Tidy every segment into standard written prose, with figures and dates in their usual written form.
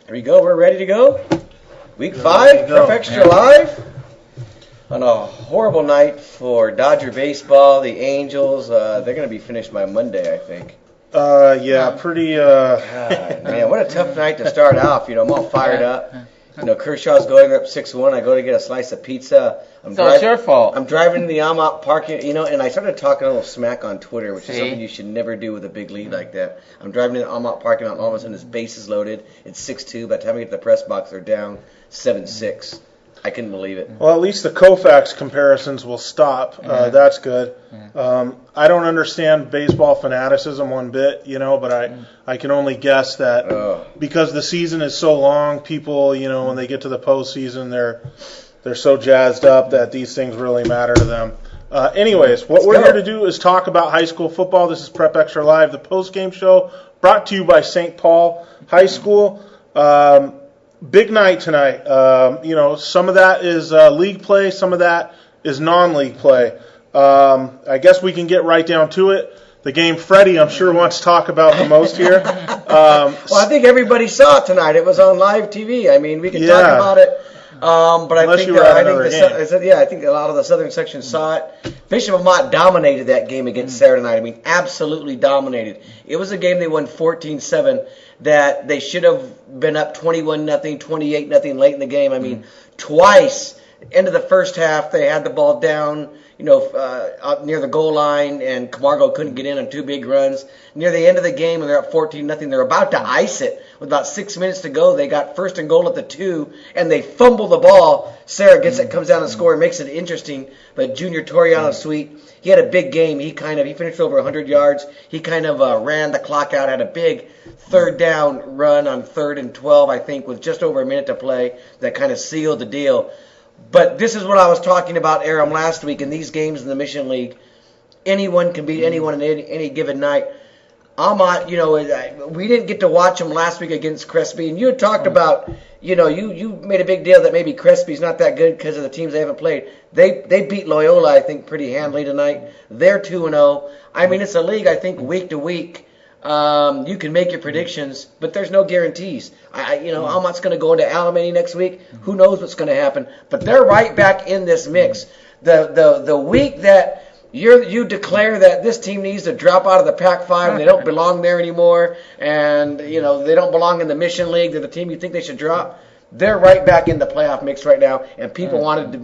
Here we go. We're ready to go. Week 5, PrepXtra Live. On a horrible night for Dodger baseball. The Angels, they're going to be finished by Monday, I think. Pretty. God, man, what a tough night to start off. I'm all fired up. Kershaw's going up 6-1. I go to get a slice of pizza. It's your fault. I'm driving to the Amat parking, and I started talking a little smack on Twitter, which is something you should never do with a big lead like that. I'm driving to the Amat parking lot, and all of a sudden his base is loaded. It's 6-2. By the time I get to the press box, they're down 7-6. I couldn't believe it. Well, at least the Koufax comparisons will stop. That's good. I don't understand baseball fanaticism one bit, but I can only guess that because the season is so long, people, when they get to the postseason, they're so jazzed up that these things really matter to them. Anyways, what we're here to do is talk about high school football. This is PrepXtra Live, the postgame show, brought to you by St. Paul High School. Big night tonight. Some of that is league play, some of that is non-league play. I guess we can get right down to it. The game Freddie, I'm sure, wants to talk about the most here. Well, I think everybody saw it tonight. It was on live TV. I mean, we can talk about it. But I think I think a lot of the southern section saw it. Bishop Amat dominated that game against Serra tonight. I mean, absolutely dominated. It was a game they won 14-7 that they should have been up 21-0, 28-0 late in the game. I mean, twice, end of the first half, they had the ball down, up near the goal line, and Camargo couldn't get in on 2 big runs. Near the end of the game, and they're up 14-0, they're about to ice it. With about 6 minutes to go, they got first and goal at the 2, and they fumble the ball. Serra gets it, comes down and scores, makes it interesting. But Junior Toriano Sweet, he had a big game. He finished over 100 yards. He ran the clock out, had a big third down run on 3rd and 12, I think, with just over a minute to play. That kind of sealed the deal. But this is what I was talking about, Aram, last week. In these games in the Mission League, anyone can beat anyone in any given night. Amat, we didn't get to watch him last week against Crespi, and you had talked about, you made a big deal that maybe Crespi's not that good because of the teams they haven't played. They beat Loyola, I think, pretty handily tonight. They're 2-0. I mean, it's a league, I think, week to week. You can make your predictions, but there's no guarantees. Amat's going to go into Alamany next week. Who knows what's going to happen? But they're right back in this mix. The week that you declare that this team needs to drop out of the Pac-5 and they don't belong there anymore, and they don't belong in the Mission League, they're the team you think they should drop. They're right back in the playoff mix right now, and people wanted to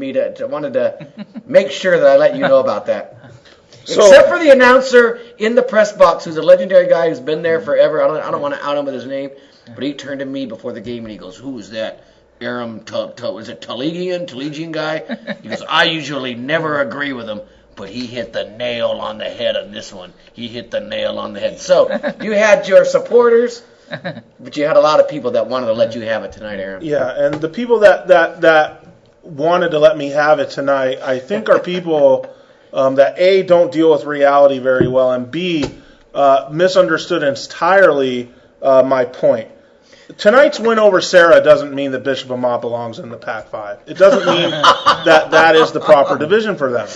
make sure that I let you know about that. Except for the announcer in the press box, who's a legendary guy who's been there forever. I don't want to out him with his name, but he turned to me before the game and he goes, "Who is that? Aram Tolegian guy?" He goes, "I usually never agree with him, but he hit the nail on the head on this one. He hit the nail on the head." So you had your supporters, but you had a lot of people that wanted to let you have it tonight, Aram. Yeah, and the people that wanted to let me have it tonight, I think, are people that A, don't deal with reality very well, and B, misunderstood entirely my point. Tonight's win over Serra doesn't mean that Bishop Amat belongs in the Pac-5. It doesn't mean that is the proper division for them.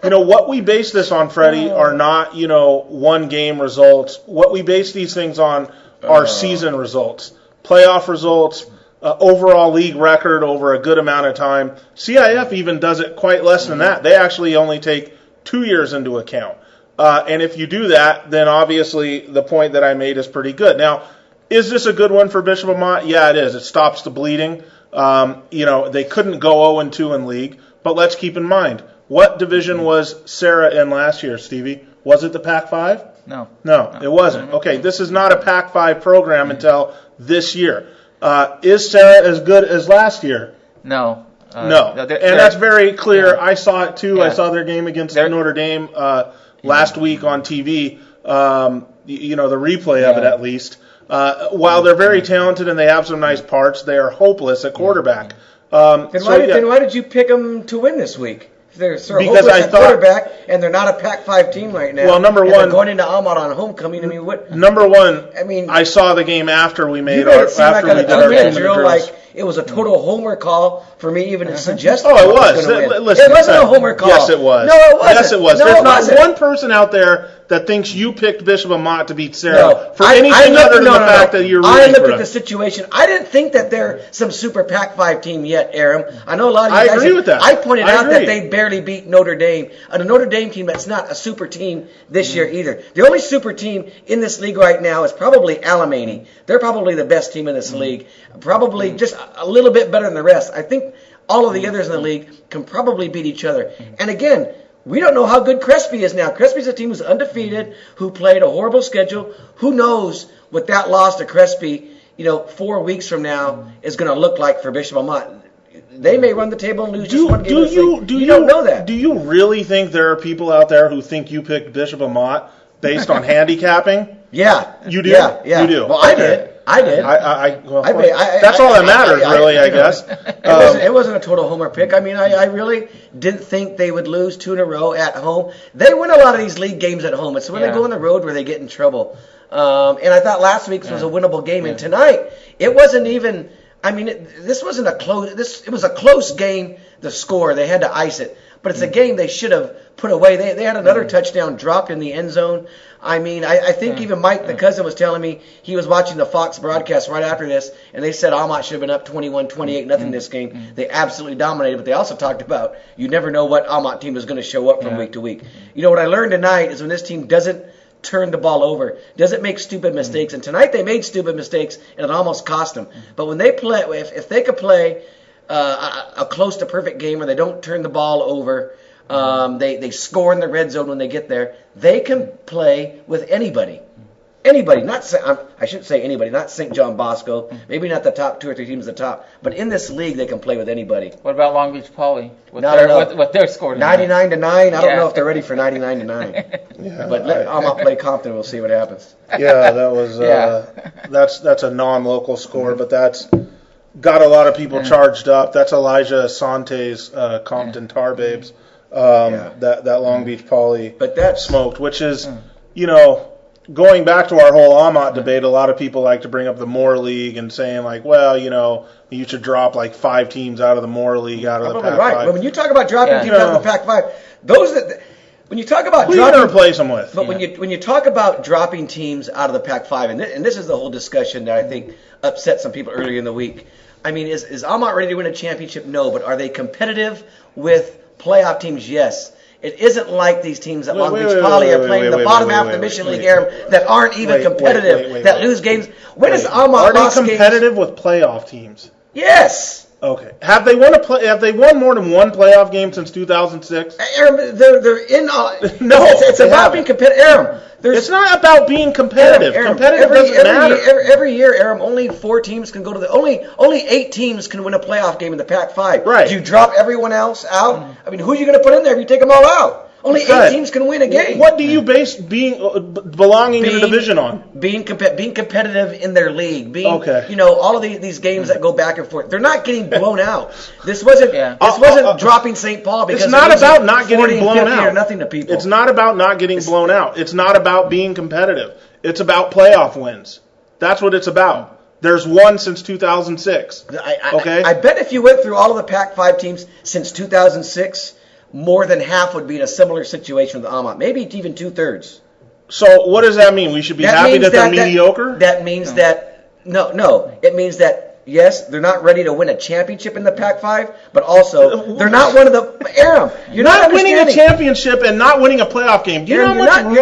What we base this on, Freddie, are not, one-game results. What we base these things on are season results, playoff results, overall league record over a good amount of time. CIF even does it quite less than that. They actually only take 2 years into account. And if you do that, then obviously the point that I made is pretty good. Now, is this a good one for Bishop Amat? Yeah, it is. It stops the bleeding. They couldn't go 0-2 in league. But let's keep in mind, what division was Serra in last year, Stevie? Was it the Pac-5? No, it wasn't. Okay, this is not a Pac-5 program until this year. Is Serra as good as last year? No. No. And that's very clear. Yeah. I saw it too. Yeah. I saw their game against Notre Dame last week on TV. The replay of it at least. While they're very talented and they have some nice parts, they are hopeless at quarterback. Then why did you pick them to win this week? They're because I thought quarterback, and they're not a Pac-5 team right now. Well, number one, going into Amat on homecoming. I mean, what? Number one, I saw the game after we made our team drills. it was a total homer call for me even to suggest. Oh, it was. Listen, it wasn't a homer call. Yes, it was. No, it wasn't. Yes, it was. No, There's it not wasn't. one person out there that thinks you picked Bishop Amat to beat Serra for I anything looked, other than the fact that you're rooting I looked for at the situation. I didn't think that they're some super Pac-5 team yet, Aram. I know a lot of you guys. I agree with that. I pointed out that they barely beat Notre Dame. A Notre Dame team that's not a super team this year either. The only super team in this league right now is probably Alamany. They're probably the best team in this league. Probably just a little bit better than the rest. I think all of the others in the league can probably beat each other. And again, we don't know how good Crespi is now. Crespi's a team who's undefeated, who played a horrible schedule. Who knows what that loss to Crespi, 4 weeks from now is going to look like for Bishop Amat. They may run the table and lose just one game. You don't know that. Do you really think there are people out there who think you picked Bishop Amat based on handicapping? Yeah. You do? Yeah. You do? Well, I did. That's all that matters, really, I guess. It wasn't a total homer pick. I mean, I really didn't think they would lose 2 in a row at home. They win a lot of these league games at home. It's when they go on the road where they get in trouble. And I thought last week's was a winnable game. And tonight, it wasn't even... I mean, this wasn't a close... It was a close game, the score. They had to ice it. But it's a game they should have put away. They had another touchdown dropped in the end zone. I mean, I think even Mike, the cousin, was telling me he was watching the Fox broadcast right after this, and they said Amat should have been up 21-28, nothing this game. They absolutely dominated, but they also talked about you never know what Amat team is going to show up from week to week. What I learned tonight is when this team doesn't turn the ball over, doesn't make stupid mistakes, and tonight they made stupid mistakes, and it almost cost them. But when they play, if they could play a close to perfect game where they don't turn the ball over, they score in the red zone when they get there, they can play with anybody. Anybody, I shouldn't say anybody, not St. John Bosco, maybe not the top 2 or 3 teams at the top, but in this league they can play with anybody. What about Long Beach Poly? With their score? 99-9. I don't know if they're ready for 99-9. But let Amat play Compton. We'll see what happens. Yeah, that was that's a non-local score, but that's got a lot of people charged up. That's Elijah Sante's Compton Tar Babes. That Long Beach Poly smoked, which is, going back to our whole Amat debate, a lot of people like to bring up the Moore League and saying, like, well, you should drop like 5 teams out of the Moore League, out of the Pac-5. Right. But when you talk about dropping teams out of the Pac-5, when you talk about who are you going to replace them with? But when you talk about dropping teams out of the Pac-5, and this is the whole discussion that I think upset some people earlier in the week. I mean, is Amat ready to win a championship? No. But are they competitive with playoff teams? Yes. It isn't like these teams at Long Beach Poly are playing the bottom half of the Mission League Aram that aren't even competitive, that lose games. When is Amat are they competitive with playoff teams? Yes. Okay. Have they won more than one playoff game since 2006? Aram, they're in. No, it's about being competitive. Aram, it's not about being competitive. Aram, competitive doesn't matter. Every year, Aram, only 4 teams can go to the only 8 teams can win a playoff game in the Pac-5. Right. Do you drop everyone else out? I mean, who are you going to put in there if you take them all out? Only 8 teams can win a game. What do you base belonging in a division on? Being competitive in their league. All of these games that go back and forth. They're not getting blown out. This wasn't dropping St. Paul because it's not about not getting blown out. Or nothing to people. It's not about not getting blown out. It's not about being competitive. It's about playoff wins. That's what it's about. There's one since 2006. I bet if you went through all of the Pac-5 teams since 2006. More than half would be in a similar situation with Amat. Maybe even 2/3. So what does that mean? We should be happy that they're mediocre? That means that no. It means that yes, they're not ready to win a championship in the Pac-5, but also they're not one of the Aram. You're not winning a championship and not winning a playoff game. Do you know how much room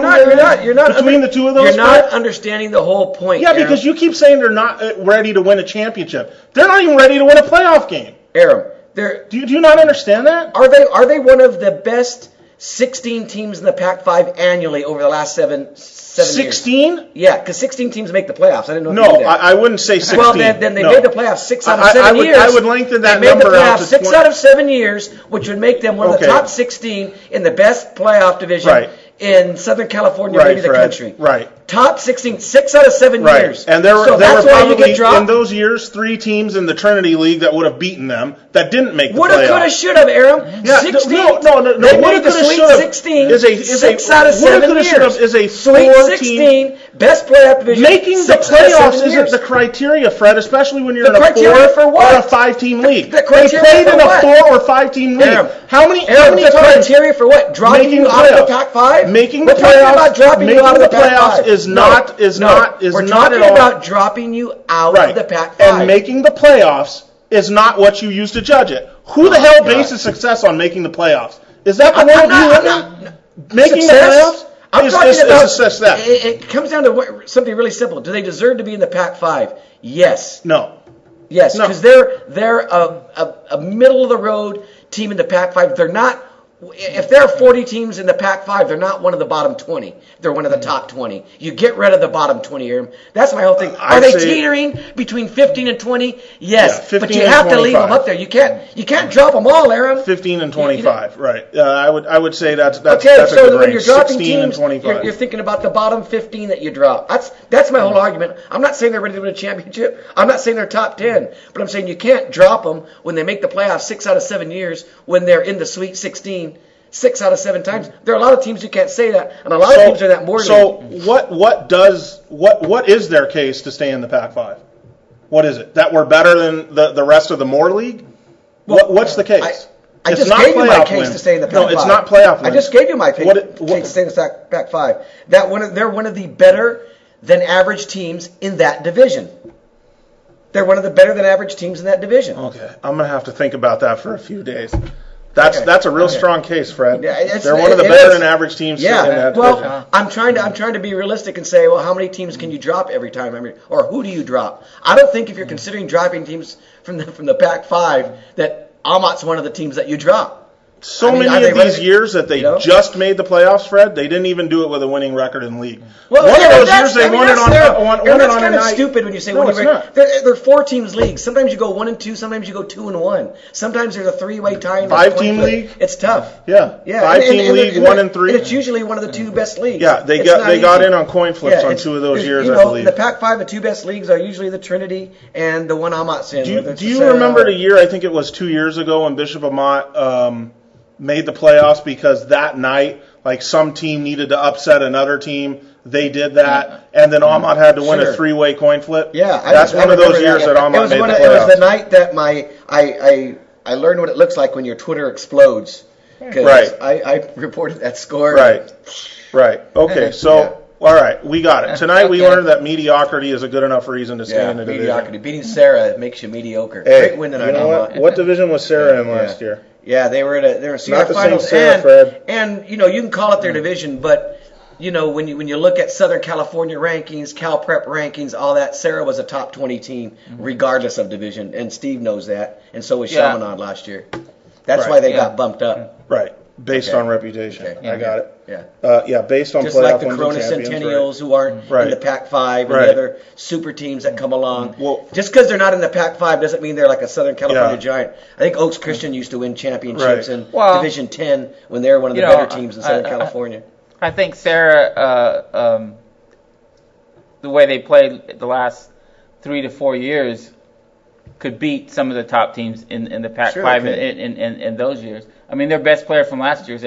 you're not between the two of those? You're not understanding the whole point. Yeah, because you keep saying they're not ready to win a championship. They're not even ready to win a playoff game. Aram. Do you not understand that? Are they one of the best 16 teams in the Pac-5 annually over the last 7 years? 16? Yeah, because 16 teams make the playoffs. I didn't know. No, I wouldn't say 16. Well, then they made the playoffs 6 out of 7 years. I would lengthen that number out to 6 out of 7 years, which would make them one of the top 16 in the best playoff division in Southern California, maybe the country. Right. Top 16, 6 out of 7 years. And there were probably, in those years, 3 teams in the Trinity League that would have beaten them that didn't make the playoffs. Woulda, coulda, shoulda, Aram. Yeah, 16. No. They made the Sweet 16. Is a 6 out of 7 years. Is a Sweet 16, best playoff division. Making the playoffs isn't the criteria, Fred, especially when you're in a 4 or a 5-team league. They played in a 4 or 5-team league. Aram, how many the criteria for what? Dropping you out of the Pac-5? Making the playoffs. Dropping you out of the Pac-5 is not We're talking about dropping you out of the Pac-5. And making the playoffs is not what you use to judge it. Who the hell bases success on making the playoffs? Is that the world you live in? Making the playoffs? I'm talking about success. It comes down to something really simple. Do they deserve to be in the Pac-5? Yes. No. Yes, because they're a middle of the road team in the Pac-5. They're not. If there are 40 teams in the Pac-5, they're not one of the bottom 20. They're one of the top 20. You get rid of the bottom 20, Aram. That's my whole thing. Are they teetering between 15 and 20? Yes, but you have to leave them up there. You can't drop them all, Aram. 15 and 25, right? I would say that's okay. That's So a good when you're dropping 16 teams, and 25. You're thinking about the bottom 15 that you drop. That's my whole argument. I'm not saying they're ready to win a championship. I'm not saying they're top 10, but I'm saying you can't drop them when they make the playoffs 6 out of 7 years when they're in the Sweet 16. 6 out of 7 times. There are a lot of teams who can't say that, and a lot of teams are that more. So what is their case to stay in the Pac-5? What is it? That we're better than the rest of the Moore League? What's the case? I just gave you my case to stay in the Pac-5. No, it's not playoff wins. I just gave you my case to stay in the Pac-5. They're one of the better than average teams in that division. They're one of the better than average teams in that division. Okay, I'm going to have to think about that for a few days. That's a real strong case, Fred. Yeah, they're one of the better than average teams in that division. Well, I'm trying to be realistic and say, well, how many teams can you drop every time? Or who do you drop? I don't think if you're considering dropping teams from the Pac-5 that Amat's one of the teams that you drop. Many of these years that they just made the playoffs, Fred, they didn't even do it with a winning record in league. Well, one of those years they won it on a night. That's kind of stupid when you say winning record. They're 4 teams leagues. Sometimes you go 1-2. Sometimes you go 2-1. Sometimes there's a 3-way tie. 5-team league. It's tough. Yeah. 5-team league, 1-3. And it's usually one of the 2 best leagues. Yeah, they got in on coin flips on 2 of those years, I believe. The Pac-5, the 2 best leagues are usually the Trinity and the one Amat's in. Do you remember the year? I think it was 2 years ago when Bishop Amat made the playoffs because that night, like some team needed to upset another team. They did that, and then Amat had to win a 3-way coin flip. Yeah, that's one of those years that Amat made the playoffs. It was the night that I learned what it looks like when your Twitter explodes. Right. I reported that score. Right. Okay, so... All right, we got it. Tonight we learned that mediocrity is a good enough reason to stay in the division. Mediocrity. Beating Serra makes you mediocre. Hey, great win tonight. You know what division was Serra in last year? Yeah, they were in senior finals. Serra, Fred. And you can call it their division, but when you look at Southern California rankings, Cal Prep rankings, all that, Serra was a top 20 team regardless of division, and Steve knows that, and so was Chaminade last year. That's why they got bumped up. Right. Based on reputation. Okay. I got it. Yeah. Based on just playoff like the Corona Centennials who aren't in the Pac-5 and the other super teams that come along. Well, just because they're not in the Pac-5 doesn't mean they're like a Southern California Giant. I think Oaks Christian used to win championships in Division 10 when they were one of the better teams in Southern California. I think Serra, the way they played the last 3 to 4 years, could beat some of the top teams in the Pac-5 in those years. I mean, their best player from last year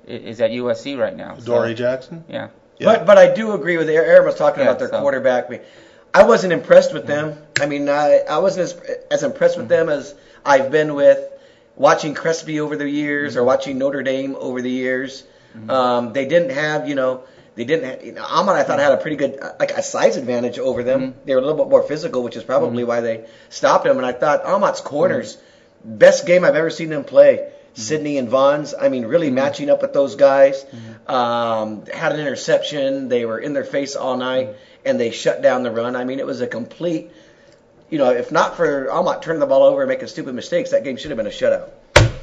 is at USC right now. Dory Jackson? Yeah. But I do agree with Aram was talking about their quarterback. I wasn't impressed with them. I mean, I wasn't as impressed with them as I've been with watching Crespi over the years or watching Notre Dame over the years. They didn't have, Amat, I thought, had a pretty good, a size advantage over them. They were a little bit more physical, which is probably why they stopped him. And I thought Amat's corners, best game I've ever seen them play. Sidney and Vons, really matching up with those guys. Had an interception. They were in their face all night, and they shut down the run. I mean, it was a complete, if not for Amat turning the ball over and making stupid mistakes, that game should have been a shutout.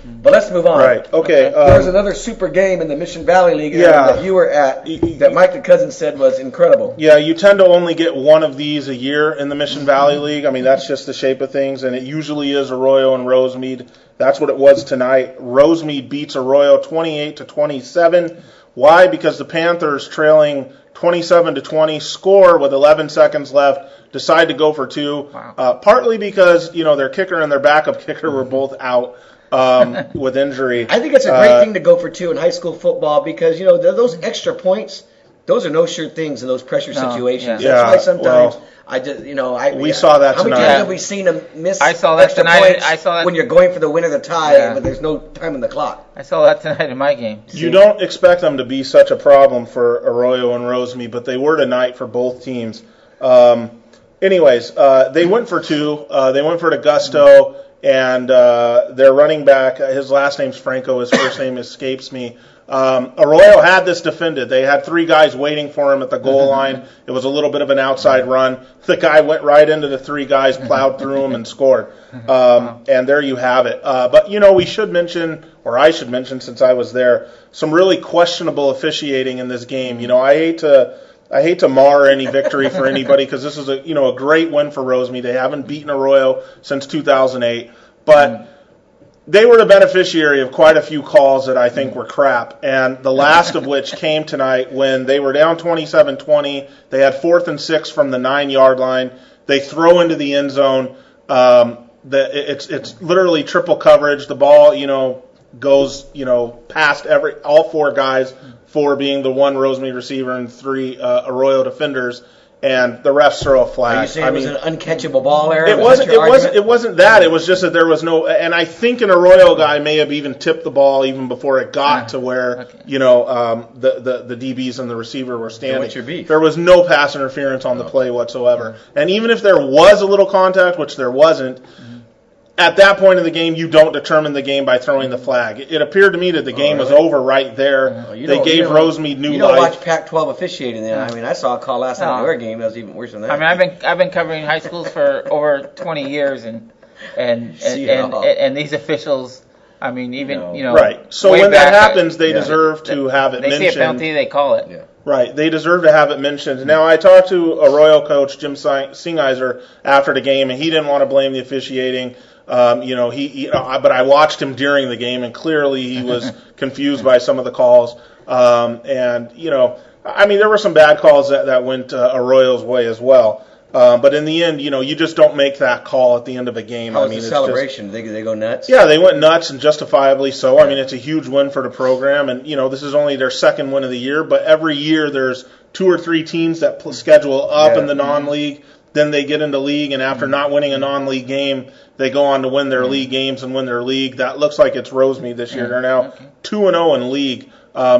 But let's move on. Right. Okay. There's another super game in the Mission Valley League that you were at that Mike the Cousin said was incredible. Yeah, you tend to only get one of these a year in the Mission Valley League. I mean, that's just the shape of things, and it usually is Arroyo and Rosemead. That's what it was tonight. Rosemead beats Arroyo 28-27. Why? Because the Panthers, trailing 27-20, score with 11 seconds left, decide to go for two. Wow. Partly because their kicker and their backup kicker were both out with injury. I think it's a great thing to go for two in high school football because those extra points, those are no sure things in those pressure situations. Yeah. That's why sometimes we saw that tonight. How many times have we seen them miss extra points I saw that when you're going for the win or the tie, but there's no time in the clock? I saw that tonight in my game. You don't expect them to be such a problem for Arroyo and Rosemead, but they were tonight for both teams. Anyways, they went for two. They went for Augusto, and their running back, his last name's Franco, his first name escapes me. Arroyo had this defended. They had three guys waiting for him at the goal line. It was a little bit of an outside run. The guy went right into the three guys, plowed through him, and scored. And there you have it. But, we should mention, or I should mention since I was there, some really questionable officiating in this game. I hate to mar any victory for anybody because this is a great win for Rosemead. They haven't beaten Arroyo since 2008. But they were the beneficiary of quite a few calls that I think were crap, and the last of which came tonight when they were down 27-20. They had 4th and 6 from the 9-yard line. They throw into the end zone. It's literally triple coverage. The ball, goes, past all four guys, 4 being the one Rosemead receiver and 3 Arroyo defenders. And the refs throw a flag. Are you saying it was an uncatchable ball error? It wasn't that. It was just that there was no. And I think an Arroyo guy may have even tipped the ball even before it got to where the DBs and the receiver were standing. What's your beef? There was no pass interference on the play whatsoever. And even if there was a little contact, which there wasn't, at that point in the game, you don't determine the game by throwing the flag. It appeared to me that the game was over right there. They gave Rosemead new life. You don't watch Pac-12 officiating then. I mean, I saw a call last night in your game that was even worse than that. I mean, I've been covering high schools for over 20 years, and these officials. I mean, even right. So when that happens, they deserve to have it mentioned. They see a penalty, they call it. Yeah. Right, they deserve to have it mentioned. Now, I talked to Arroyo coach Jim Singheiser after the game, and he didn't want to blame the officiating. But I watched him during the game, and clearly he was confused by some of the calls. There were some bad calls that went Arroyo's way as well. But in the end, you just don't make that call at the end of a game. How was the celebration? Did they go nuts? Yeah, they went nuts, and justifiably so. I mean, it's a huge win for the program, and this is only their second win of the year. But every year there's 2 or 3 teams that schedule up in the non-league. Then they get into league, and after not winning a non-league game, they go on to win their league games and win their league. That looks like it's Rosemead this year. They're now 2-0 in league.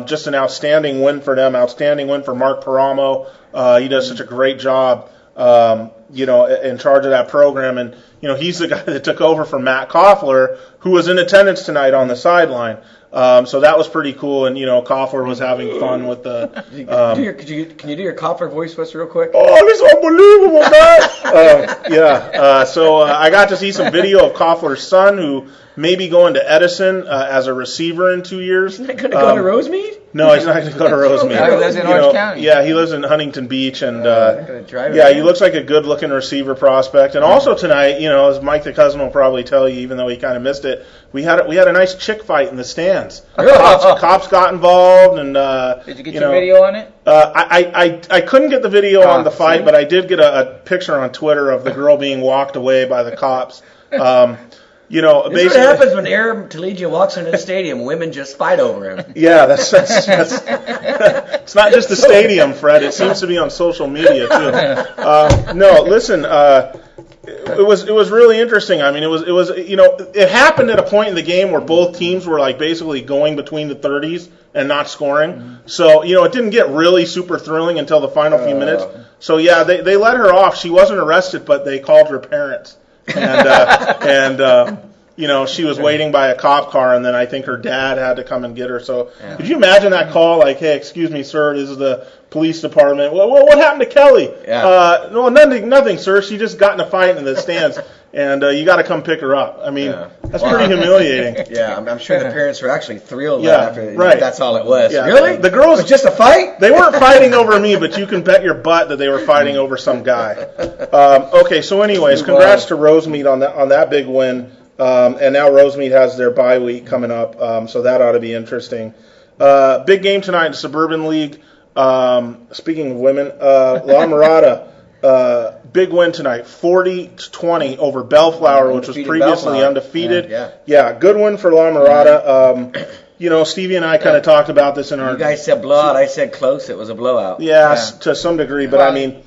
Just an outstanding win for them. Outstanding win for Mark Paramo. He does such a great job, in charge of that program. And, he's the guy that took over from Matt Koffler, who was in attendance tonight on the sideline. So that was pretty cool, and Koffler was having fun with the. Can you do your Koffler voice for us real quick? Oh, this is unbelievable, man! So I got to see some video of Koffler's son, who may be going to Edison as a receiver in 2 years. Isn't that going to go to Rosemead? No, he's not going to go to Rosemead. He lives in Orange County. Yeah, he lives in Huntington Beach, and he looks like a good-looking receiver prospect. And also tonight, as Mike the cousin will probably tell you, even though he kind of missed it, we had a nice chick fight in the stands. Cops got involved, and did you get your video on it? I couldn't get the video on the fight, but I did get a picture on Twitter of the girl being walked away by the cops. This is what happens when Aram Tolegian walks into the stadium. Women just fight over him. Yeah, that's it's not just the stadium, Fred. It seems to be on social media too. No, listen, it was really interesting. I mean, it was it happened at a point in the game where both teams were like basically going between the 30s and not scoring. So it didn't get really super thrilling until the final few minutes. So yeah, they let her off. She wasn't arrested, but they called her parents. And she was waiting by a cop car, and then I think her dad had to come and get her. So could you imagine that call? Like, hey, excuse me, sir, this is the police department. Well, what happened to Kelly? Yeah. No, nothing, sir. She just got in a fight in the stands, and you got to come pick her up. I mean, that's pretty humiliating. Yeah, I'm sure the parents were actually thrilled after that's all it was. Yeah. Really? The girls, it was just a fight? They weren't fighting over me, but you can bet your butt that they were fighting over some guy. Okay, so anyways, congrats to Rosemead on that big win. And now Rosemead has their bye week coming up, so that ought to be interesting. Big game tonight in the Suburban League. Speaking of women, La Mirada, big win tonight, 40-20 over Bellflower, which was previously undefeated. Yeah, good win for La Mirada. Stevie and I kind of talked about this in our... You guys said blowout. I said close. It was a blowout. Yeah, to some degree. But, I mean,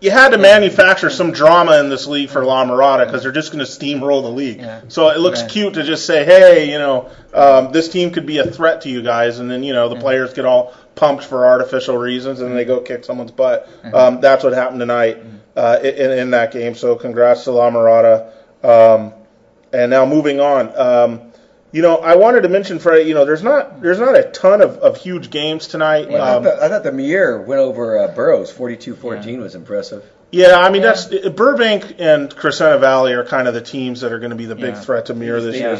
you had to manufacture some drama in this league for La Mirada because they're just going to steamroll the league. Yeah. So it looks cute to just say, hey, this team could be a threat to you guys. And then, the players get all pumped for artificial reasons and they go kick someone's butt. That's what happened tonight in that game. So congrats to La Mirada. And now moving on. I wanted to mention, Freddie, there's not a ton of huge games tonight. Well, I thought the Muir went over Burroughs, 42-14 was impressive. Yeah, I mean, that's Burbank and Crescenta Valley are kind of the teams that are going to be the big threat to Muir this year.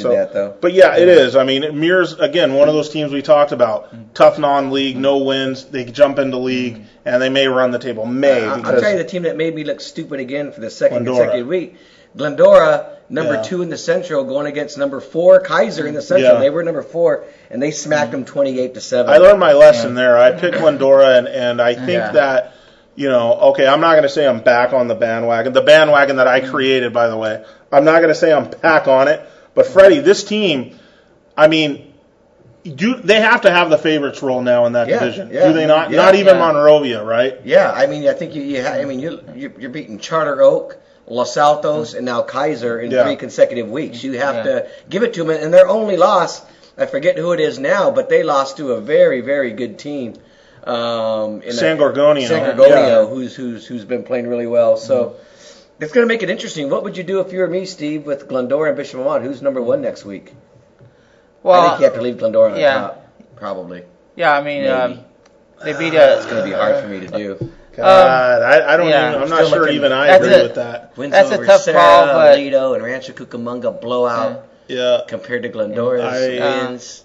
But it is. I mean, Muir's, again, one of those teams we talked about. Tough non-league, no wins. They jump into league, and they may run the table. I'll tell you the team that made me look stupid again for the second consecutive week. Glendora, number 2 in the Central, going against number 4, Kaiser in the Central. They were number 4, and they smacked them 28-7. I learned my lesson there. I picked Glendora, and I think that, I'm not going to say I'm back on the bandwagon. The bandwagon that I created, by the way. I'm not going to say I'm back on it. But, Freddie, this team, I mean, they have to have the favorites role now in that division. Do they not? Not even Monrovia, right? Yeah, I mean, I think you're beating Charter Oak, Los Altos, and now Kaiser in 3 consecutive weeks. You have to give it to them. And their only loss, I forget who it is now, but they lost to a very, very good team. San Gorgonio. Who's been playing really well. So it's going to make it interesting. What would you do if you were me, Steve, with Glendora and Bishop Amat? Who's number 1 next week? Well, I think you have to leave Glendora on the top, probably. Yeah, I mean, they beat It's going to be hard for me to do. God, I don't. I'm not sure even I agree with that. Wins over tough Serra, call, but Lido, and Rancho Cucamonga blowout. Compared to Glendora's wins,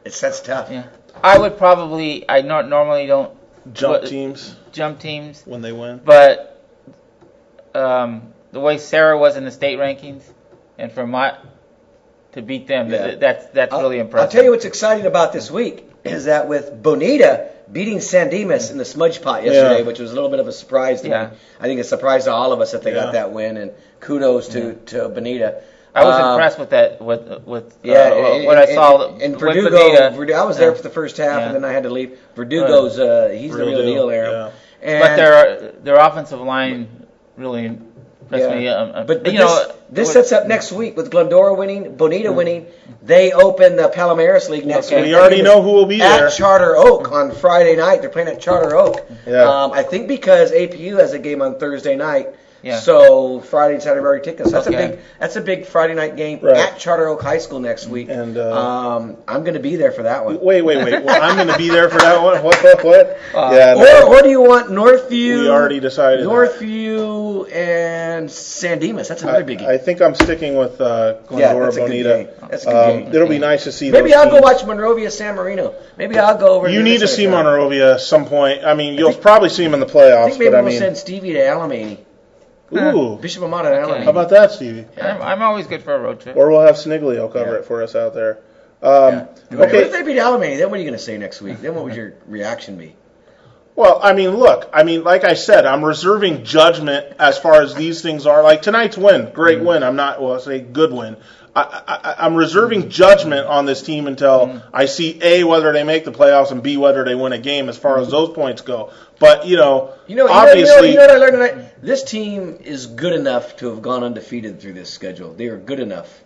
that's tough. Yeah. I would probably. I normally don't jump teams when they win. But the way Serra was in the state rankings, and for Mott to beat them, that's really impressive. I'll tell you what's exciting about this week is that with Bonita beating San Dimas in the smudge pot yesterday, which was a little bit of a surprise to me. I think it's a surprise to all of us that they got that win, and kudos to Bonita. I was impressed with that. With what I saw. And Verdugo, I was there for the first half, and then I had to leave. Verdugo's he's the real deal there. But their offensive line really impressed me. But this sets up next week with Glendora winning, Bonita winning. They open the Palomares League next week. We already know who will be there. At Charter Oak on Friday night. They're playing at Charter Oak. I think because APU has a game on Thursday night. So Friday and Saturday already tickets. So that's a big Friday night game at Charter Oak High School next week. And I'm going to be there for that one. Wait. Well, I'm going to be there for that one. What? Or do you want Northview? We already decided. Northview and San Dimas. That's another biggie. I think I'm sticking with Glendora Bonita. That's a good game. It'll be nice to see. Maybe I'll go watch Monrovia San Marino. Maybe I'll go over. You need to see Monrovia at some point. I mean, you'll probably see them in the playoffs. I think maybe we'll send Stevie to Alamany. Ooh. Bishop Amat and Alamany. How about that, Stevie? I'm always good for a road trip. Or we'll have Sniglio cover it for us out there. Okay. What if they beat Alamany? Then what are you going to say next week? Then what would your reaction be? Well, I mean, look. I mean, like I said, I'm reserving judgment as far as these things are. Like tonight's win, great win. I'm not, well, I'll say good win. I'm reserving judgment on this team until I see A, whether they make the playoffs, and B, whether they win a game as far as those points go. But, obviously... You know what I learned tonight? This team is good enough to have gone undefeated through this schedule. They are good enough.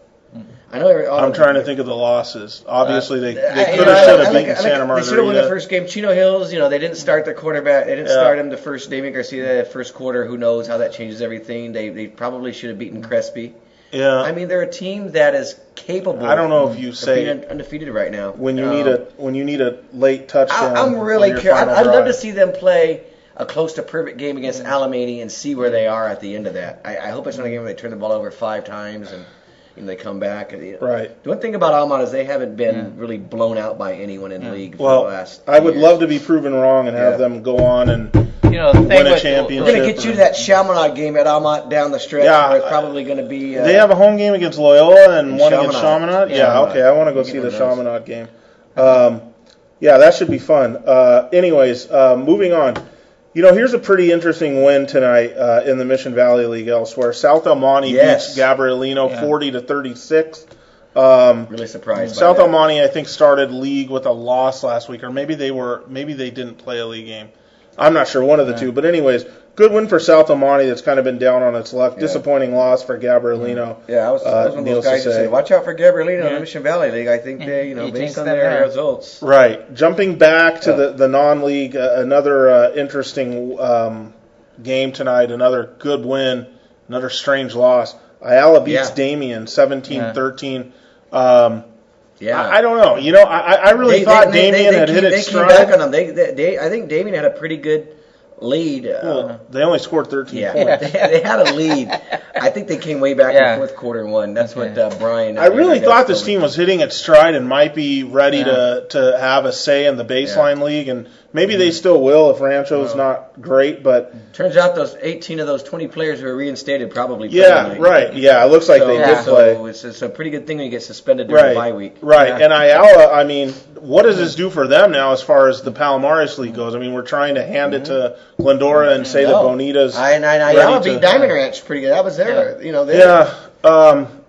I know. I'm trying to think of the losses. Obviously, they could have, should have beaten Santa Margarita. They should have won the first game. Chino Hills, they didn't start their quarterback. They didn't start him the first. David Garcia, the first quarter. Who knows how that changes everything? They probably should have beaten Crespi. Yeah. I mean, they're a team that is capable. I don't know if you say being undefeated right now. When you need a late touchdown. I'm really curious. I'd love to see them play a close to perfect game against Alamany and see where they are at the end of that. I hope it's not a game where they turn the ball over 5 times and they come back. Right. The one thing about Amat is they haven't been really blown out by anyone in the league for the last I would love to be proven wrong and have them go on and win a championship. We're going to get you to that Chaminade game at Amat down the stretch where it's probably going to be... they have a home game against Loyola and one against Chaminade? Yeah, okay. I want to go see the Chaminade game. Yeah, that should be fun. Anyways, moving on. Here's a pretty interesting win tonight in the Mission Valley League elsewhere. South El Monte beats Gabrielino 40-36. Really surprised. South El Monte, I think, started league with a loss last week, or maybe they didn't play a league game. I'm not sure, one of the two. But anyways, good win for South El Monte that's kind of been down on its luck. Disappointing loss for Gabrielino. Yeah, I was one of those guys who said, watch out for Gabrielino in the Mission Valley League. I think they, based on their results. Right. Jumping back to the non-league, another interesting game tonight, another good win, another strange loss. Ayala beats Damien 17-13. I don't know. I really thought Damien had hit its stride. They came back on them. I think Damien had a pretty good lead. They only scored 13 points. They had a lead. I think they came way back in the fourth quarter and won. That's what Brian. I really thought this team was hitting its stride and might be ready to have a say in the baseline league, and maybe they still will if Rancho's not great. But turns out those 18 of those 20 players who were reinstated probably played. It looks like they did play. So it's a pretty good thing when you get suspended during the bye week. And Ayala, I mean, what does this do for them now as far as the Palomares League goes? I mean, we're trying to hand it to Glendora and say that Bonita's Ayala beat Diamond Ranch pretty good. That was their,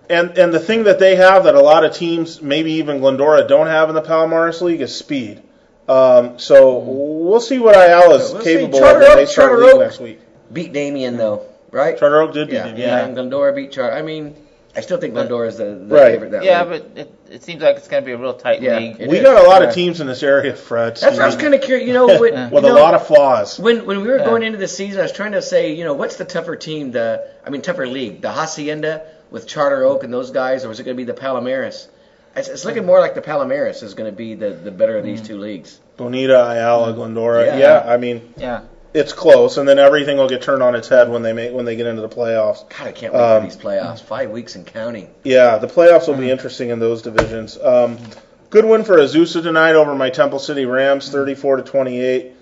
and the thing that they have that a lot of teams, maybe even Glendora, don't have in the Palomares League is speed. So we'll see what Ayala's capable of when they start league next week. Beat Damien though, right? Charter Oak did beat him. And Glendora beat Charter. I mean, I still think Glendora is the favorite that week. But it seems like it's going to be a real tight league. We got a lot of teams in this area, Fred. That's what I was kind of curious. With a lot of flaws. When we were going into the season, I was trying to say, what's the tougher team? Tougher league, the Hacienda with Charter Oak and those guys, or is it going to be the Palomares? It's looking more like the Palomares is going to be the better of these two leagues. Bonita, Ayala, Glendora. I mean, it's close, and then everything will get turned on its head when they get into the playoffs. God, I can't wait for these playoffs. 5 weeks and counting. Yeah, the playoffs will be interesting in those divisions. Good win for Azusa tonight over my Temple City Rams, 34-28.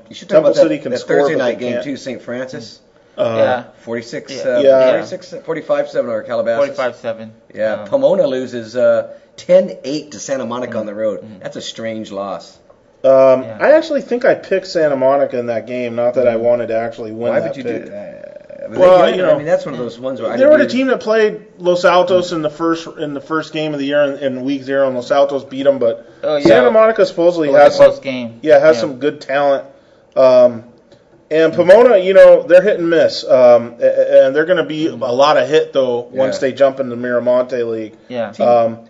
You should talk about that Thursday night game too, St. Francis. 45-7 over Calabasas. 45-7. Yeah, Pomona loses 10-8 to Santa Monica on the road. That's a strange loss. I actually think I picked Santa Monica in that game. Not that I wanted to actually win. Why would you do that? That's one of those ones where they were the team that played Los Altos in the first game of the year in week 0, and Los Altos beat them. But Santa Monica supposedly has some some good talent. And Pomona, they're hit and miss, and they're going to be a lot of hit though once they jump into the Miramonte League.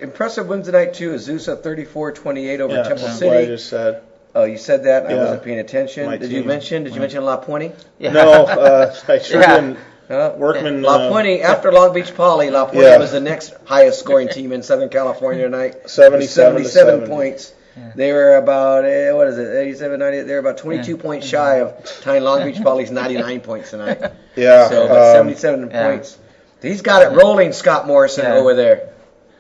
Impressive wins tonight too. Azusa 34-28 over Temple City. What I just said. Oh, you said that? I wasn't paying attention. Did you mention La Puente? No, I sure didn't. Workman. La Puente, after Long Beach Poly, La Puente was the next highest scoring team in Southern California tonight. 77 points. Yeah. They were about 87, 90. They were about 22 points shy of tying Long Beach Poly's 99 points tonight. So 77 points. He's got it rolling, Scott Morrison over there.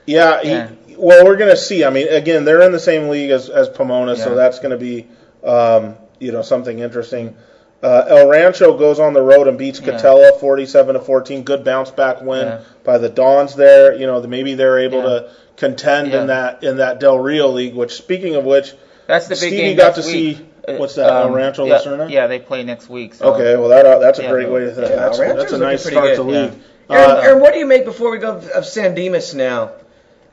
Well, we're gonna see. I mean, again, they're in the same league as Pomona, so that's gonna be something interesting. El Rancho goes on the road and beats Catella 47-14. Good bounce back win by the Dons there. Maybe they're able to contend in that Del Rio League. Which, speaking of which, that's the big Stevie game got to see. What's that? El Rancho Lucerna? Yeah, they play next week. So. Okay, well that's a great way to think. That's a nice start to league. Aaron, what do you make before we go of San Dimas now?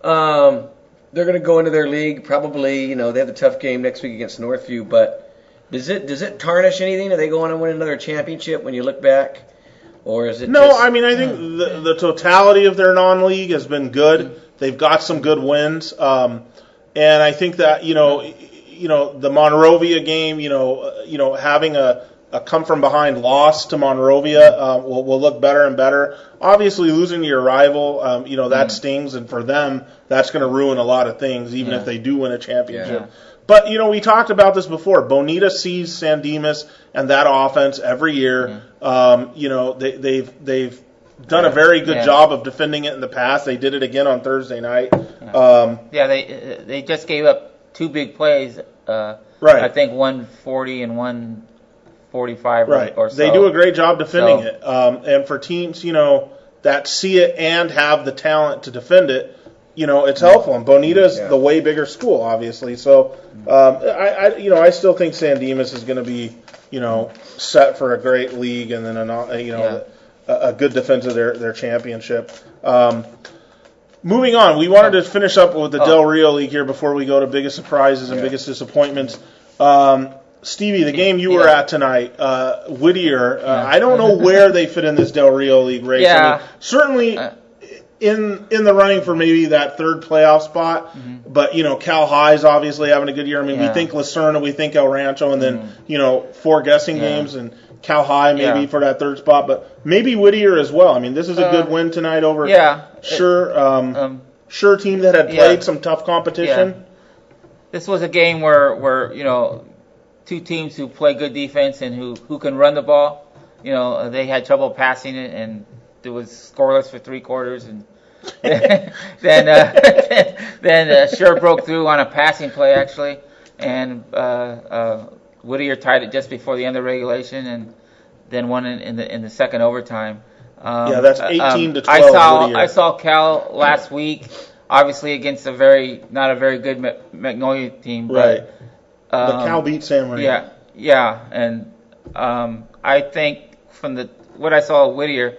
They're going to go into their league. Probably, they have a tough game next week against Northview, but. Does it tarnish anything? Are they going to win another championship when you look back? Or is it I mean, I think the totality of their non-league has been good. They've got some good wins. And I think that, the Monrovia game, having a come from behind loss to Monrovia will look better and better. Obviously, losing to your rival, that stings, and for them, that's going to ruin a lot of things, even if they do win a championship. Yeah. But, we talked about this before. Bonita sees San Dimas and that offense every year. They've done a very good job of defending it in the past. They did it again on Thursday night. They just gave up 2 big plays. I think 140 and 145 or so. They do a great job defending it. And for teams, that see it and have the talent to defend it, it's helpful. And Bonita's the way bigger school, obviously. So, I still think San Dimas is going to be, set for a great league and then a good defense of their championship. Moving on, we wanted to finish up with the Del Rio League here before we go to biggest surprises and biggest disappointments. Stevie, the game you were at tonight, Whittier, I don't know where they fit in this Del Rio League race. Yeah. I mean, certainly in the running for maybe that third playoff spot, but, Cal High's obviously having a good year. I mean, we think La Serna, we think El Rancho, and then, 4 guessing games, and Cal High maybe for that third spot, but maybe Whittier as well. I mean, this is a good win tonight over Sure team that had played some tough competition. Yeah. This was a game where two teams who play good defense and who can run the ball. They had trouble passing it, and it was scoreless for 3 quarters, and then Sure broke through on a passing play actually, and Whittier tied it just before the end of regulation, and then won in the second overtime. That's 18-12. I saw Cal last week, obviously against not a very good Magnolia team, but but Cal beat San Marino. And I think from what I saw at Whittier,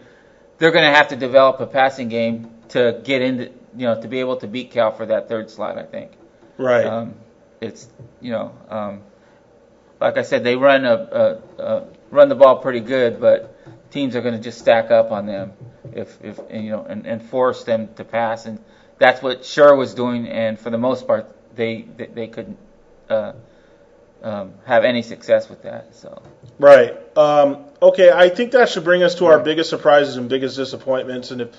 they're going to have to develop a passing game to get into, to be able to beat Cal for that third slot, I think. Right. It's like I said, they run run the ball pretty good, but teams are going to just stack up on them and force them to pass, and that's what Sure was doing, and for the most part they couldn't have any success with that. So right. Okay, I think that should bring us to our biggest surprises and biggest disappointments, and if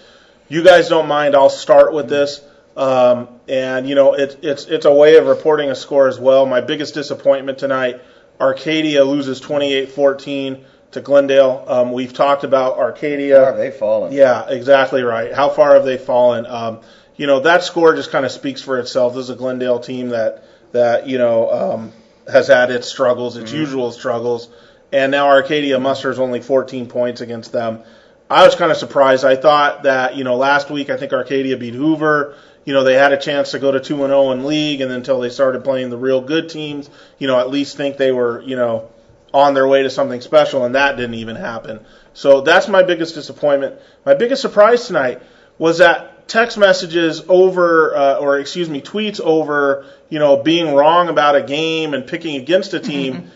you guys don't mind, I'll start with this. And it's a way of reporting a score as well. My biggest disappointment tonight, Arcadia loses 28-14 to Glendale. We've talked about Arcadia. How far have they fallen? Yeah, exactly right. How far have they fallen? That score just kind of speaks for itself. This is a Glendale team that has had its struggles, its usual struggles, and now Arcadia musters only 14 points against them. I was kind of surprised. I thought that, last week I think Arcadia beat Hoover. They had a chance to go to 2-0 in league, and until they started playing the real good teams, at least think they were, on their way to something special, and that didn't even happen. So that's my biggest disappointment. My biggest surprise tonight was that text messages tweets over, being wrong about a game and picking against a team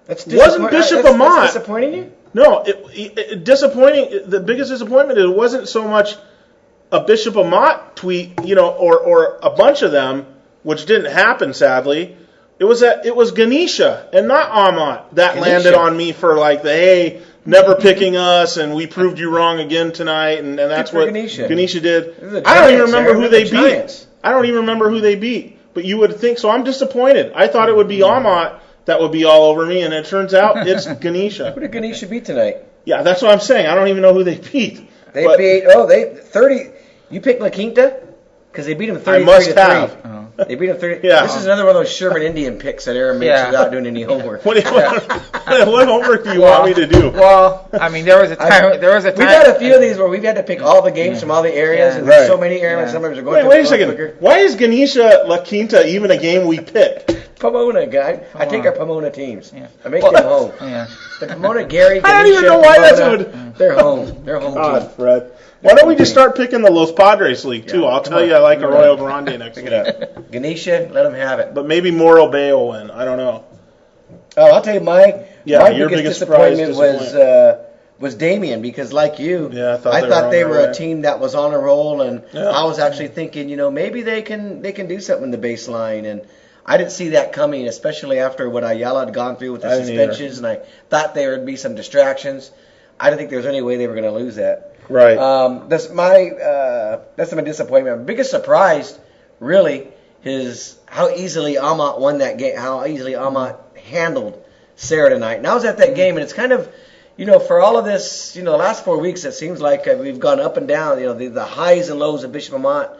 wasn't Bishop Amat. That's disappointing you? No, disappointing. The biggest disappointment, it wasn't so much a Bishop Amat tweet, or a bunch of them, which didn't happen, sadly. It was Ganesha and not Amat that landed on me for never picking us, and we proved you wrong again tonight, and that's what Ganesha did. I don't even remember who they beat. I don't even remember who they beat, but you would think so. I'm disappointed. I thought it would be Amat that would be all over me, and it turns out it's Ganesha. Who did Ganesha beat tonight? Yeah, that's what I'm saying. I don't even know who they beat. They beat 30. You picked La Quinta? Because they beat him 33 I must to 3. have. They beat him 30. Yeah. This is another one of those Sherman Indian picks that Aram makes without doing any homework. What homework do you want me to do? Well, I mean, there was a time. We've had a few of these where we've had to pick all the games from all the areas, and there's so many areas. Sometimes we're going. Wait a second. Quicker. Why is Ganesha La Quinta even a game we pick? Pomona, guy. I take our Pomona teams. Yeah. I make them home. Yeah. The Pomona, Gary, Ganesha, I don't even know why Pomona, that's what. They're home. They're home team. Fred. Why don't we just start picking the Los Padres League, too? I'll tell you I like Arroyo Grande next week. Ganesha, let them have it. But maybe Morro Bay will win. I don't know. Oh, I'll tell you, my biggest disappointment was Damien, because like you, I thought they were a team that was on a roll, and I was actually thinking, maybe they can do something in the baseline, and I didn't see that coming, especially after what Ayala had gone through with the suspensions, and I thought there would be some distractions. I didn't think there was any way they were going to lose that. Right. That's my disappointment. My biggest surprise, really, is how easily Amat won that game. How easily Amat handled Serra tonight. And I was at that game, and it's kind of, for all of this, the last 4 weeks, it seems like we've gone up and down. The highs and lows of Bishop Amat.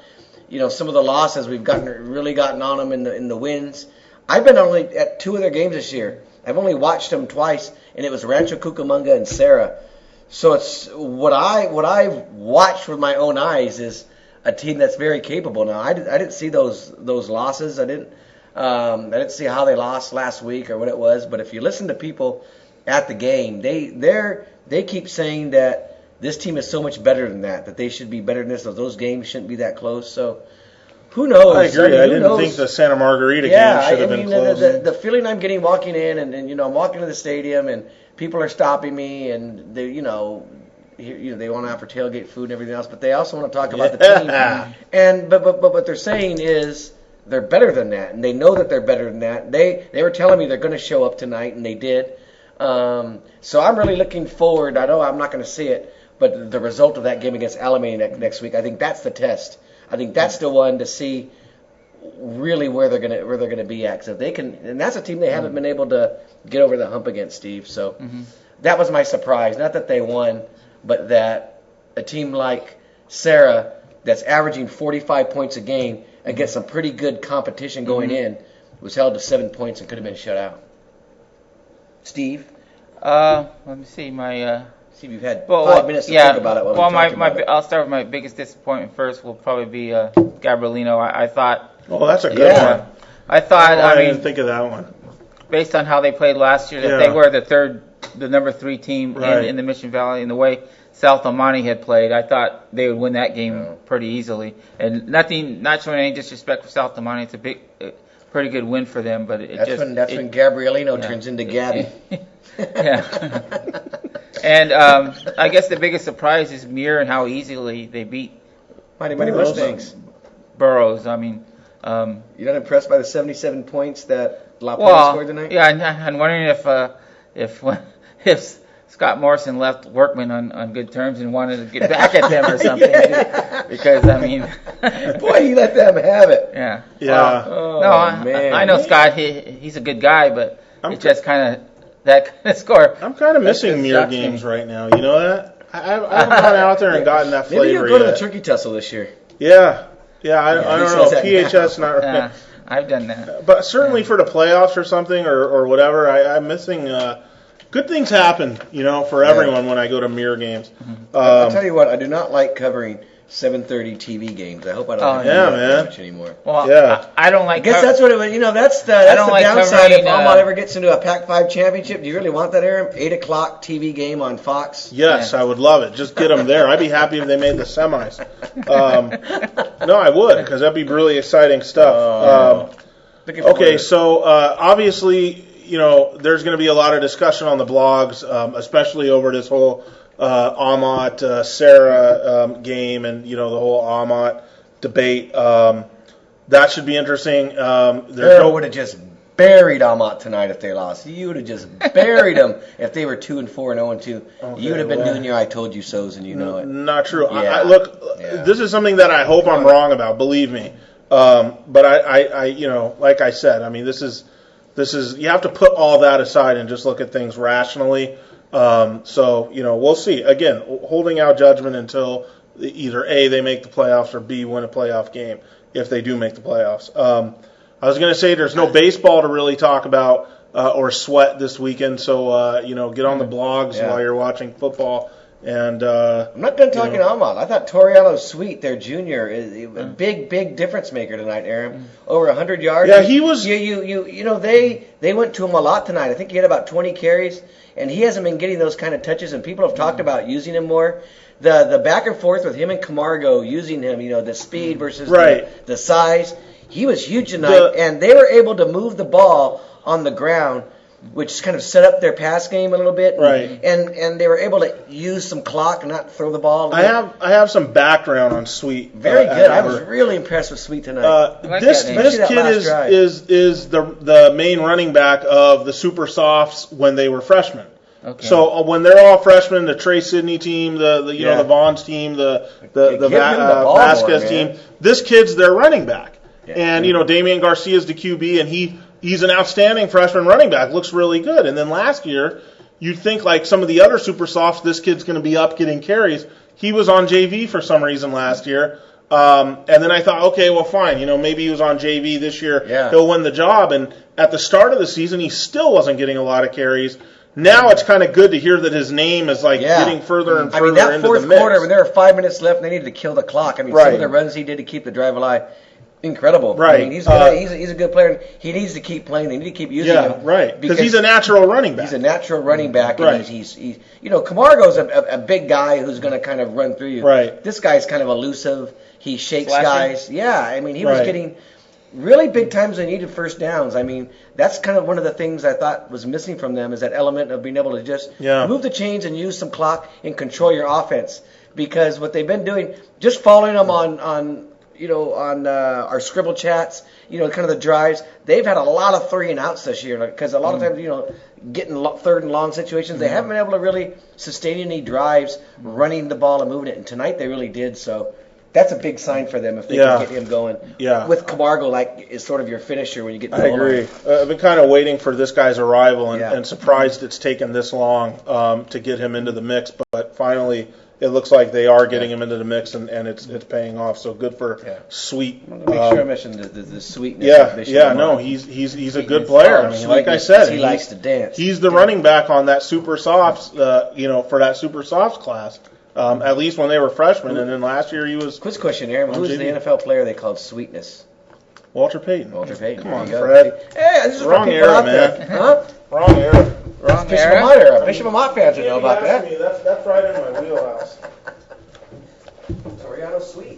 Some of the losses we've really gotten on them in the wins. I've been only at 2 of their games this year. I've only watched them twice, and it was Rancho Cucamonga and Serra. So it's what I watched with my own eyes is a team that's very capable now. I didn't see those losses. I didn't see how they lost last week or what it was. But if you listen to people at the game, they keep saying that this team is so much better than that they should be better than this. Those games shouldn't be that close. So who knows? I agree. I didn't think the Santa Margarita game should have been close. The feeling I'm getting walking in, and I'm walking to the stadium, and people are stopping me, and they they want to offer tailgate food and everything else, but they also want to talk about the team. And but what they're saying is they're better than that, and they know that they're better than that. They were telling me they're going to show up tonight, and they did. So I'm really looking forward. I know I'm not going to see it, but the result of that game against Alameda next week, I think that's the test. I think that's the one to see really where they're gonna be at. So if they can, and that's a team they haven't been able to get over the hump against, Steve. So that was my surprise. Not that they won, but that a team like Serra that's averaging 45 points a game against some pretty good competition going in was held to 7 points and could have been shut out. Steve? Let me see. See, you've had 5 minutes to think about it. I'll start with my biggest disappointment first. Will probably be Gabrielino. I thought. Oh, that's a good one. I thought. I didn't think of that one. Based on how they played last year, that they were the number 3 team in the Mission Valley, and the way South Almani had played, I thought they would win that game pretty easily. And not showing any disrespect for South Almani, it's a pretty good win for them. But that's when Gabrielino turns into Gabby. Yeah. And I guess the biggest surprise is Muir and how easily they beat Mighty Mustangs. Burroughs. I mean, you're not impressed by the 77 points that La Plata scored tonight? Yeah, I'm wondering if Scott Morrison left Workman on good terms and wanted to get back at them or something. Because I mean, boy, he let them have it. Yeah. Yeah. Man. I know Scott. He's a good guy, but it's just kind of that kind of score. I'm kind of missing Muir games right now. You know that? I haven't gone out there and gotten that flavor. Maybe you'll go to the Turkey Tussle this year. Yeah. I don't know. PHS not. Yeah, I've done that. But certainly for the playoffs or something or whatever, I'm missing. Good things happen, for everyone when I go to Muir games. I'll tell you what, I do not like covering 7:30 TV games. I hope I don't have to do that much anymore. Well, I don't like. I guess that's what it was. That's the downside if Amat ever gets into a Pac-5 championship. Do you really want that, Aram? 8 o'clock TV game on Fox. Yes, I would love it. Just get them there. I'd be happy if they made the semis. No, I would, because that'd be really exciting stuff. Okay, so obviously, there's going to be a lot of discussion on the blogs, especially over this whole Amat Serra game and the whole Amat debate. That should be interesting. Serra would have just buried Amat tonight if they lost. You would have just buried them if they were 2-4 and 0-2. Okay, you would have been doing your "I told you so"s, and it. Not true. Yeah. This is something that I hope I'm wrong about. Believe me. But I like I said, I mean, this is you have to put all that aside and just look at things rationally. So we'll see. Again, holding out judgment until either A, they make the playoffs, or B, win a playoff game if they do make the playoffs. I was going to say there's no baseball to really talk about or sweat this weekend, so get on the blogs while you're watching football. And I'm not done talking to Amat. I thought Toriano Sweet, their junior, is a big difference maker tonight, Aram. Over 100 yards. Yeah, he was. They went to him a lot tonight. I think he had about 20 carries, and he hasn't been getting those kind of touches. And people have talked about using him more. The back and forth with him and Camargo, using him, the speed versus the size. He was huge tonight, and they were able to move the ball on the ground, which kind of set up their pass game a little bit, and they were able to use some clock and not throw the ball. I have some background on Sweet. Very good. I was really impressed with Sweet tonight. This kid is the main running back of the Super Softs when they were freshmen. Okay. So when they're all freshmen, the Trey Sidney team, the Vaughn's team, the Vasquez team, this kid's their running back. Yeah. And Damian Garcia's the QB, and he's an outstanding freshman running back. Looks really good. And then last year, you'd think like some of the other super softs, this kid's going to be up getting carries. He was on JV for some reason last year. And then I thought, okay, well, fine. Maybe he was on JV this year. Yeah. He'll win the job. And at the start of the season, he still wasn't getting a lot of carries. now it's kind of good to hear that his name is getting further and further into the mix. That fourth quarter, when there were 5 minutes left, and they needed to kill the clock. I mean, some of the runs he did to keep the drive alive, incredible. Right. I mean, he's a good player. He needs to keep playing. They need to keep using him. Right. Because he's a natural running back. He's a natural running back. Right. And he's Camargo's a big guy who's going to kind of run through you. Right. This guy's kind of elusive. He shakes guys. Yeah. I mean, he was getting really big times they needed first downs. I mean, that's kind of one of the things I thought was missing from them is that element of being able to just move the chains and use some clock and control your offense. Because what they've been doing, just following them on our scribble chats, kind of the drives, they've had a lot of 3 and outs this year because a lot of times, getting third and long situations, they haven't been able to really sustain any drives running the ball and moving it. And tonight they really did. So that's a big sign for them if they can get him going. Yeah. With Camargo is sort of your finisher when you get to the I agree. I've been kind of waiting for this guy's arrival and surprised it's taken this long to get him into the mix. But finally, it looks like they are getting him into the mix, and it's paying off. So good for Sweet. Make sure I mentioned the sweetness of Bishop. Yeah, no, he's a good player. I mean, like I said, he likes to dance. He's the running back on that super softs, for that super softs class. At least when they were freshmen, and then last year he was. Quick question, Aaron. Who was the NFL player they called Sweetness? Walter Payton. Come on, Fred. Hey, this is wrong era, man. Huh? Wrong era. Wrong era. Bishop Amat fans would know about that. That's right in my wheelhouse. Soriano Sweet.